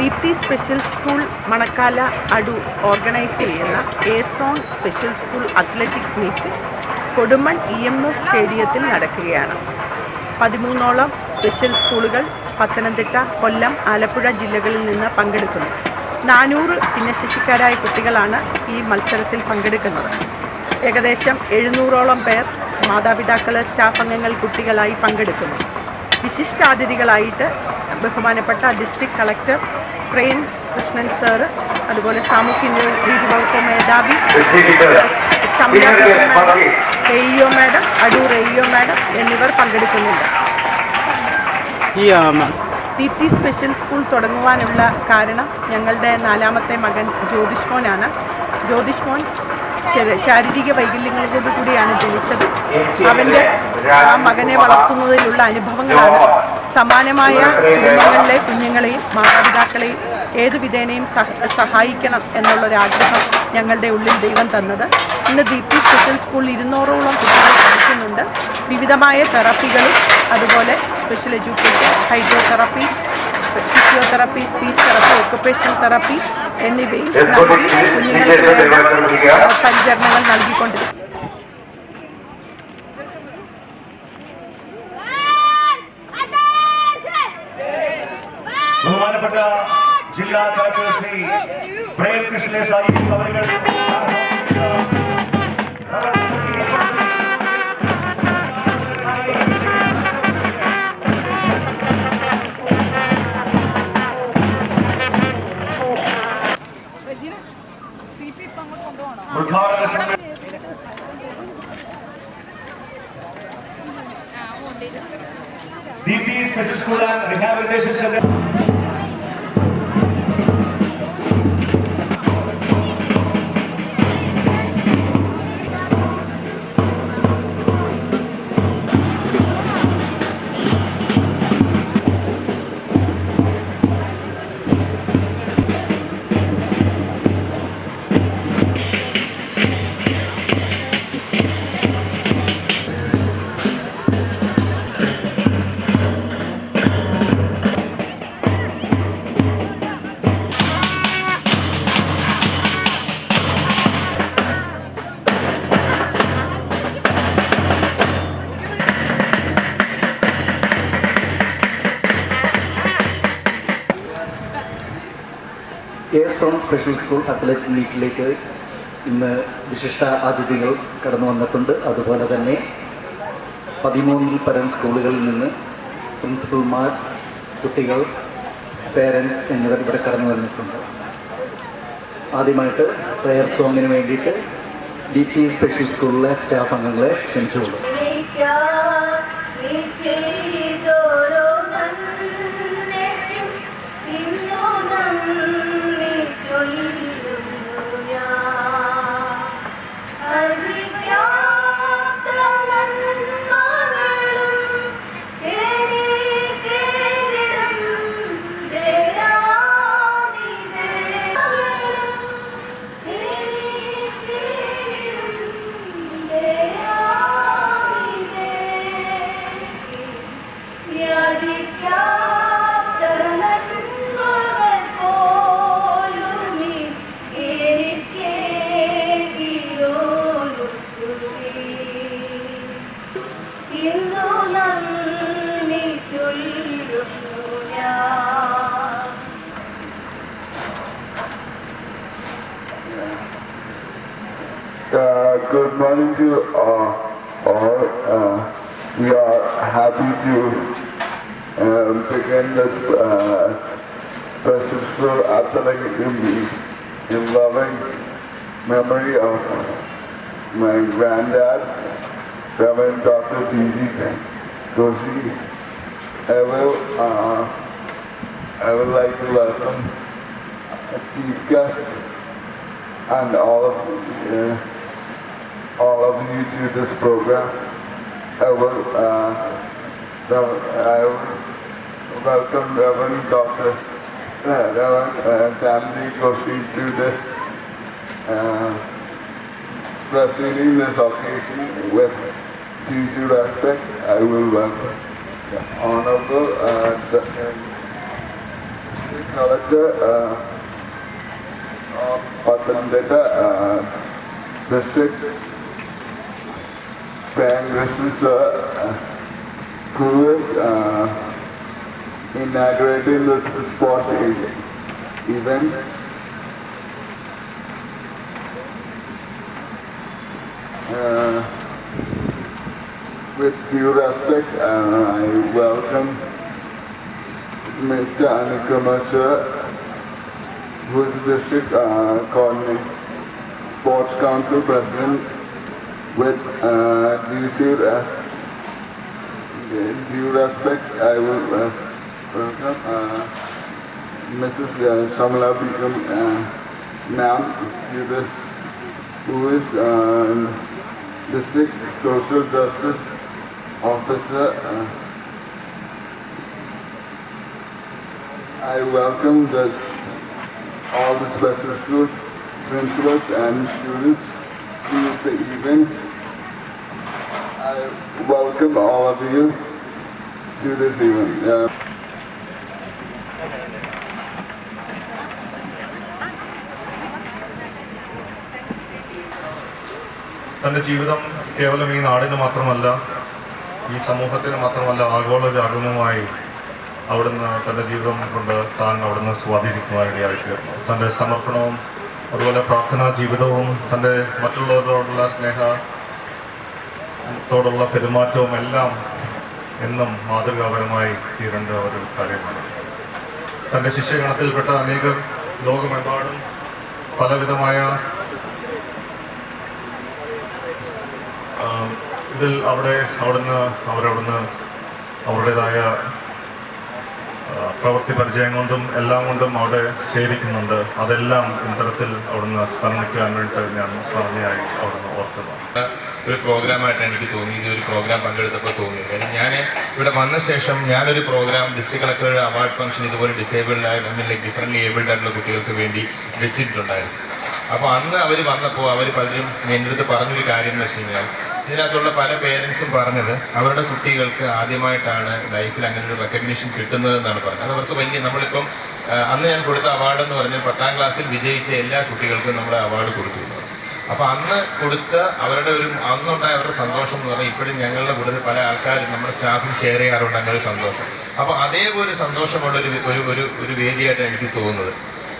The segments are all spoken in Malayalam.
Deepthi special school Manakkala Adoor organise ചെയ്യുന്ന എസോൺ special school athletic meet Kodumon EMS സ്റ്റേഡിയത്തിൽ നടക്കുകയാണ്. 13ഓളം സ്പെഷ്യൽ സ്കൂളുകൾ പത്തനംതിട്ട, കൊല്ലം, ആലപ്പുഴ ജില്ലകളിൽ നിന്ന് പങ്കെടുക്കുന്നു. 400 ഭിന്നശേഷിക്കാരായ കുട്ടികളാണ് ഈ മത്സരത്തിൽ പങ്കെടുക്കുന്നത്. ഏകദേശം 700ഓളം പേർ മാതാപിതാക്കൾ, സ്റ്റാഫ് അംഗങ്ങൾ, കുട്ടികളായി പങ്കെടുക്കുന്നു. വിശിഷ്ടാതിഥികളായിട്ട് ബഹുമാനപ്പെട്ട district collector Prem Krishnan sir, അതുപോലെ സാമൂഹ്യനീതി വകുപ്പ് മേധാവി Shamla AEO madam, Adoor AEO madam എന്നിവർ പങ്കെടുക്കുന്നുണ്ട്. ദീപ്തി സ്പെഷ്യൽ സ്കൂൾ തുടങ്ങുവാനുള്ള കാരണം ഞങ്ങളുടെ 4ാമത്തെ മകൻ ജ്യോതിഷ് മോനാണ്. ജ്യോതിഷ് മോൻ ശാരീരിക വൈകല്യങ്ങളോടു കൂടിയാണ് ജനിച്ചത്. അവൻ്റെ ആ മകനെ വളർത്തുന്നതിലുള്ള അനുഭവങ്ങളാണ് സമാനമായ കുടുംബങ്ങളിലെ കുഞ്ഞുങ്ങളെയും മാതാപിതാക്കളെയും ഏതു വിധേനയും സഹായിക്കണം എന്നുള്ളൊരാഗ്രഹം ഞങ്ങളുടെ ഉള്ളിൽ ദൈവം തന്നത്. ഇന്ന് ദീപ്തി സ്പെഷ്യൽ സ്കൂളിൽ 200ഓളം കുട്ടികൾ പഠിക്കുന്നുണ്ട്. വിവിധമായ തെറപ്പികളും അതുപോലെ special education, hydrotherapy, physiotherapy, speech therapy, occupation therapy എന്നിവയും നൽകി കുഞ്ഞുങ്ങൾക്ക് പരിചരണങ്ങൾ നൽകിക്കൊണ്ടിരിക്കും. ബഹുമാനപ്പെട്ട ജില്ലാ കളക്ടർ ശ്രീ പ്രേം കൃഷ്ണ സായി അവർ Deepthi special school and rehabilitation centre എസോൺ സ്പെഷ്യൽ സ്കൂൾ അത്ലറ്റിക് മീറ്റിലേക്ക് ഇന്ന് വിശിഷ്ട അതിഥികൾ കടന്നു വന്നിട്ടുണ്ട്. അതുപോലെ തന്നെ 13ൽ പരം സ്കൂളുകളിൽ നിന്ന് പ്രിൻസിപ്പൽമാർ, കുട്ടികൾ, പേരൻസ് എന്നിവർ ഇവിടെ കടന്നു വന്നിട്ടുണ്ട്. ആദ്യമായിട്ട് പ്രയർ സോങ്ങിന് വേണ്ടിയിട്ട് ദീപ്തി സ്പെഷ്യൽ സ്കൂളിലെ സ്റ്റാഫ് അംഗങ്ങളെ ക്ഷണിച്ചുകൊള്ളു. Good morning to all. We are happy to begin this special school athletic meet in loving memory of my granddad, Reverend Dr. T.G. Doshi. I would like to welcome a chief guest and all of you to this program. I will welcome Reverend Dr. Sandy Doshi to this proceeding this occasion with due respect. I will welcome the Honorable collector of Pathanamthitta district, Krishnan sir, who is inaugurating the sports event. With due respect, I welcome Mr. Anukrama sir, who is the district coordinator, sports council president. With due respect, I will welcome Mrs. Shamala Bikram ma'am, who is district social justice officer. I welcome all the special schools, principals and students to the event. I welcome all of you to this event. തൻ്റെ ജീവിതം കേവലം ഈ നാടിന് മാത്രമല്ല, ഈ സമൂഹത്തിന് മാത്രമല്ല, ആഗോള ജാഗരൂകമായി അവിടുന്ന് തൻ്റെ ജീവിതം കൊണ്ട് താൻ അവിടുന്ന് സ്വാധീനിക്കുവാനിടയായിത്തീർന്നു. തൻ്റെ സമർപ്പണവും അതുപോലെ പ്രാർത്ഥനാ ജീവിതവും തൻ്റെ മറ്റുള്ളവരോടുള്ള സ്നേഹത്തോടുള്ള പെരുമാറ്റവും എല്ലാം എന്നും മാതൃകാപരമായി തീരേണ്ട ഒരു കാര്യമാണ്. തൻ്റെ ശിഷ്യഗണത്തിൽപ്പെട്ട അനേകർ ലോകമെമ്പാടും പലവിധമായ ഇതിൽ അവിടുന്ന് അവരുടേതായ പ്രവൃത്തി പരിചയം കൊണ്ടും എല്ലാം കൊണ്ടും അവിടെ സേവിക്കുന്നുണ്ട്. അതെല്ലാം ഇത്തരത്തിൽ അവിടുന്ന് സ്മരണിക്കാൻ വേണ്ടിയിട്ട് ഞാൻ സ്മരണയായി അവിടുന്ന് ഓർക്കുന്നു. ഒരു പ്രോഗ്രാമായിട്ടാണ് എനിക്ക് തോന്നിയത്. ഒരു പ്രോഗ്രാം പങ്കെടുത്തപ്പോൾ തോന്നി. കാര്യം ഞാൻ ഇവിടെ വന്ന ശേഷം ഞാനൊരു പ്രോഗ്രാം ഡിസ്ട്രിക്ട് കളക്ടറുടെ അവാർഡ് ഫംഗ്ഷൻ ഇതുപോലെ ഡിസേബിൾഡ് ഡിഫറൻ്റ് ഏബിൾഡ് ആയിട്ടുള്ള കുട്ടികൾക്ക് വേണ്ടി വെച്ചിട്ടുണ്ടായിരുന്നു. അപ്പോൾ അന്ന് അവർ വന്നപ്പോൾ അവർ പലരും എൻ്റെ അടുത്ത് പറഞ്ഞൊരു കാര്യം എന്ന് വെച്ച് കഴിഞ്ഞാൽ, ഇതിനകത്തുള്ള പല പേരൻസും പറഞ്ഞത് അവരുടെ കുട്ടികൾക്ക് ആദ്യമായിട്ടാണ് ലൈഫിൽ അങ്ങനെ ഒരു റെക്കഗ്നീഷൻ കിട്ടുന്നതെന്നാണ് പറഞ്ഞത്. അത് അവർക്ക് വലിയ, നമ്മളിപ്പം അന്ന് ഞാൻ കൊടുത്ത അവാർഡെന്ന് പറഞ്ഞാൽ 10ാം ക്ലാസ്സിൽ വിജയിച്ച എല്ലാ കുട്ടികൾക്കും നമ്മൾ അവാർഡ് കൊടുത്തിരുന്നു. അപ്പോൾ അന്ന് കൊടുത്ത അവരുടെ അന്നുണ്ടായ അവരുടെ സന്തോഷം എന്ന് പറഞ്ഞാൽ ഇപ്പോഴും ഞങ്ങളുടെ കൂടുതൽ പല ആൾക്കാരും നമ്മുടെ സ്റ്റാഫിൽ ഷെയർ ചെയ്യാറുണ്ട് അങ്ങനെ ഒരു സന്തോഷം. അപ്പോൾ അതേപോലെ സന്തോഷമുള്ള ഒരു വേദിയായിട്ടാണ് എനിക്ക് തോന്നുന്നത്.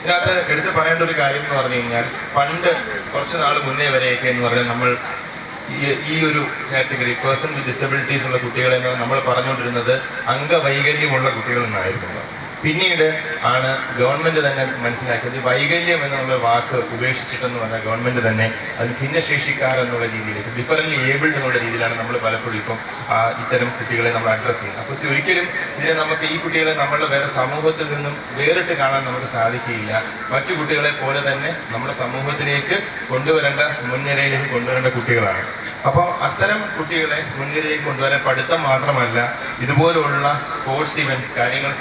ഇതിനകത്ത് എടുത്ത് പറയേണ്ട ഒരു കാര്യം എന്ന് പറഞ്ഞു കഴിഞ്ഞാൽ, പണ്ട് കുറച്ച് നാൾ മുന്നേ വരെയൊക്കെ എന്ന് പറഞ്ഞാൽ നമ്മൾ ഈ ഒരു കാറ്റഗറി പേഴ്സൺ വിത്ത് ഡിസബിലിറ്റീസ് ഉള്ള കുട്ടികളെ നമ്മൾ പറഞ്ഞുകൊണ്ടിരുന്നത് അംഗവൈകല്യമുള്ള കുട്ടികളെന്നായിരുന്നു. പിന്നീട് ആണ് ഗവൺമെൻറ് തന്നെ മനസ്സിലാക്കിയത് വൈകല്യം എന്നുള്ള വാക്ക് ഉപേക്ഷിച്ചിട്ടെന്ന് പറഞ്ഞാൽ ഗവൺമെൻറ് തന്നെ അത് ഭിന്നശേഷിക്കാർ എന്നുള്ള രീതിയിലേക്ക്, ഡിഫറൻ്റ് ഏബിൾഡ് എന്നുള്ള രീതിയിലാണ് നമ്മൾ പലപ്പോഴും ഇപ്പം ഇത്തരം കുട്ടികളെ നമ്മൾ അഡ്രസ്സ് ചെയ്യുന്നത്. അപ്പോൾ ഒരിക്കലും ഇതിനെ നമുക്ക് ഈ കുട്ടികളെ നമ്മളുടെ വേറെ സമൂഹത്തിൽ നിന്നും വേറിട്ട് കാണാൻ നമുക്ക് സാധിക്കുകയില്ല. മറ്റു കുട്ടികളെ പോലെ തന്നെ നമ്മുടെ സമൂഹത്തിലേക്ക് കൊണ്ടുവരേണ്ട, മുൻനിരയിലേക്ക് കൊണ്ടുവരേണ്ട കുട്ടികളാണ്. അപ്പോൾ അത്തരം കുട്ടികളെ മുൻനിരയിലേക്ക് കൊണ്ടുവരാൻ പഠിത്തം മാത്രമല്ല, ഇതുപോലുള്ള സ്പോർട്സ് ഇവൻറ്റ്സ് കാര്യങ്ങൾ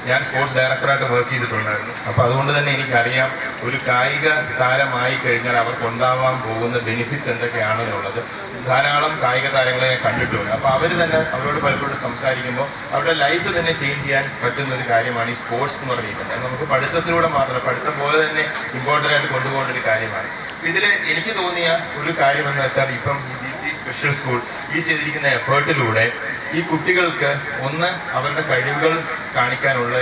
ഞാൻ സ്പോർട്സ് ഡയറക്ടറായിട്ട് വർക്ക് ചെയ്തിട്ടുണ്ടായിരുന്നു. അപ്പോൾ അതുകൊണ്ട് തന്നെ എനിക്കറിയാം ഒരു കായിക താരമായി കഴിഞ്ഞാൽ അവർക്കുണ്ടാവാൻ പോകുന്ന ബെനിഫിറ്റ്സ് എന്തൊക്കെയാണെന്നുള്ളത്. ധാരാളം കായിക താരങ്ങളെ ഞാൻ കണ്ടിട്ടുണ്ട്. അപ്പോൾ അവർ തന്നെ അവരോട് പലപ്പോഴും സംസാരിക്കുമ്പോൾ അവരുടെ ലൈഫ് തന്നെ ചേഞ്ച് ചെയ്യാൻ പറ്റുന്ന ഒരു കാര്യമാണ് ഈ സ്പോർട്സ് എന്ന് പറഞ്ഞിരിക്കുന്നത്. നമുക്ക് പഠിത്തത്തിലൂടെ മാത്രമല്ല, പഠിത്തം പോലെ തന്നെ ഇമ്പോർട്ടൻ്റ് ആയിട്ട് കൊണ്ടുപോകേണ്ട ഒരു കാര്യമാണ്. ഇതിൽ എനിക്ക് തോന്നിയ ഒരു കാര്യമെന്ന് വെച്ചാൽ, ഇപ്പം ഈ സ്പെഷ്യൽ സ്കൂൾ ഈ ചെയ്തിരിക്കുന്ന എഫേർട്ടിലൂടെ ഈ കുട്ടികൾക്ക് ഒന്ന് അവരുടെ കഴിവുകൾ കാണിക്കാനുള്ള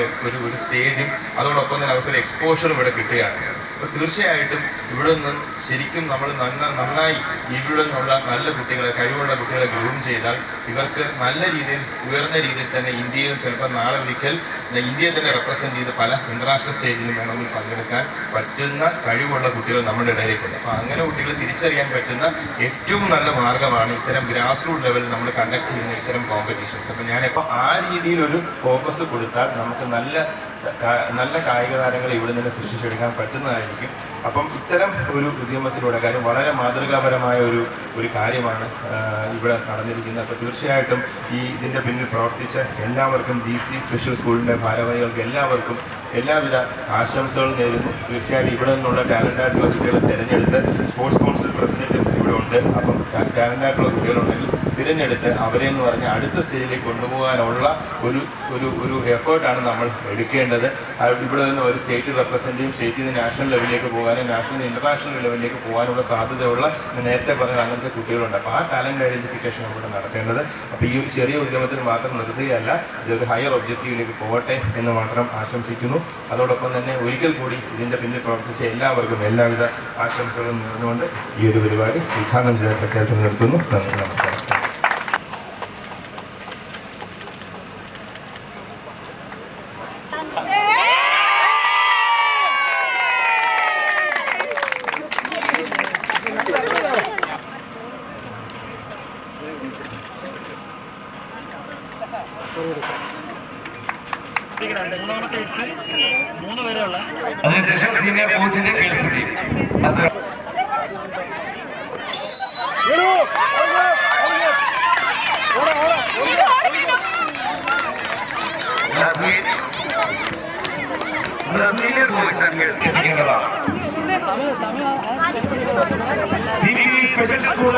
ഒരു സ്റ്റേജും അതോടൊപ്പം തന്നെ അവർക്കൊരു എക്സ്പോഷറും ഇവിടെ കിട്ടുകയാണ്. അപ്പോൾ തീർച്ചയായിട്ടും ഇവിടെ നിന്നും ശരിക്കും നമ്മൾ നന്നായി ഇവിടെ നിന്നുള്ള നല്ല കുട്ടികളെ, കഴിവുള്ള കുട്ടികളെ ഗ്രൂം ചെയ്താൽ ഇവർക്ക് നല്ല രീതിയിൽ, ഉയർന്ന രീതിയിൽ തന്നെ ഇന്ത്യയിലും ചിലപ്പോൾ നാളെ ഒരിക്കൽ ഇന്ത്യയെ തന്നെ റെപ്രസെൻറ്റ് ചെയ്ത് പല ഇൻ്റർനാഷണൽ സ്റ്റേജിലും വേണമെങ്കിൽ പങ്കെടുക്കാൻ പറ്റുന്ന കഴിവുള്ള കുട്ടികൾ നമ്മുടെ ഇടയിലേക്കുണ്ട്. അപ്പോൾ അങ്ങനെ കുട്ടികൾ തിരിച്ചറിയാൻ പറ്റുന്ന ഏറ്റവും നല്ല മാർഗ്ഗമാണ് ഇത്തരം ഗ്രാസ് റൂട്ട് ലെവലിൽ നമ്മൾ കണ്ടക്ട് ചെയ്യുന്ന ഇത്തരം കോമ്പറ്റീഷൻസ്. അപ്പോൾ ഞാനിപ്പോൾ ആ രീതിയിലൊരു ഫോക്കസ് കൊടുത്താൽ നമുക്ക് നല്ല കായിക താരങ്ങളെ ഇവിടെ നിന്ന് സൃഷ്ടിച്ചെടുക്കാൻ പറ്റുന്നതായിരിക്കും. അപ്പം ഇത്തരം ഒരു ഉദ്യമത്തിലൂടെ, കാര്യം വളരെ മാതൃകാപരമായ ഒരു കാര്യമാണ് ഇവിടെ നടന്നിരിക്കുന്നത്. അപ്പോൾ തീർച്ചയായിട്ടും ഇതിൻ്റെ പിന്നിൽ പ്രവർത്തിച്ച എല്ലാവർക്കും, ദീപ്തി സ്പെഷ്യൽ സ്കൂളിൻ്റെ ഭാരവാഹികൾക്ക് എല്ലാവർക്കും എല്ലാവിധ ആശംസകൾ നേരുന്നു. തീർച്ചയായിട്ടും ഇവിടെ നിന്നുള്ള ടാലൻ്റായിട്ടുള്ള കുട്ടികളെ തിരഞ്ഞെടുത്ത് സ്പോർട്സ് കൗൺസിൽ പ്രസിഡൻറ്റും ഇവിടെ ഉണ്ട്. അപ്പം ടാലൻ്റായിട്ടുള്ള കുട്ടികളുണ്ടെങ്കിൽ തിരഞ്ഞെടുത്ത് അവരെ എന്ന് പറഞ്ഞാൽ അടുത്ത സ്റ്റേജിലേക്ക് കൊണ്ടുപോകാനുള്ള ഒരു എഫേർട്ടാണ് നമ്മൾ എടുക്കേണ്ടത്. ഇവിടെ നിന്ന് ഒരു സ്റ്റേറ്റ് റെപ്രസെൻറ്റേറ്റീവ് സ്റ്റേറ്റിൽ നിന്ന് നാഷണൽ ലെവലിലേക്ക് പോകാനും നാഷണൽ നിന്ന് ഇൻ്റർനാഷണൽ ലെവലിലേക്ക് പോകാനുള്ള സാധ്യതയുള്ള നേരത്തെ പറഞ്ഞ അങ്ങനത്തെ കുട്ടികളുണ്ട്. അപ്പോൾ ആ ടാലൻറ്റ് ഐഡൻറ്റിഫിക്കേഷൻ ഇവിടെ നടക്കേണ്ടത്. അപ്പോൾ ഈ ഒരു ചെറിയ ഉദ്യമത്തിൽ മാത്രം നിർത്തുകയല്ല, ഇതൊരു ഹയർ ഒബ്ജക്റ്റീവിലേക്ക് പോകട്ടെ എന്ന് മാത്രം ആശംസിക്കുന്നു. അതോടൊപ്പം തന്നെ ഒരിക്കൽ കൂടി ഇതിൻ്റെ പിന്നിൽ പ്രവർത്തിച്ച എല്ലാവർക്കും എല്ലാവിധ ആശംസകളും നേർന്നുകൊണ്ട് ഈ ഒരു പരിപാടി ഉദ്ഘാടനം ചെയ്ത പ്രഖ്യാപനം നിർത്തുന്നു. നന്ദി, നമസ്കാരം. അതിനുശേഷം സീനിയർ ബോയ്സിന്റെ girls team. Special school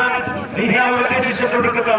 rehabilitation കൊടുക്കുക.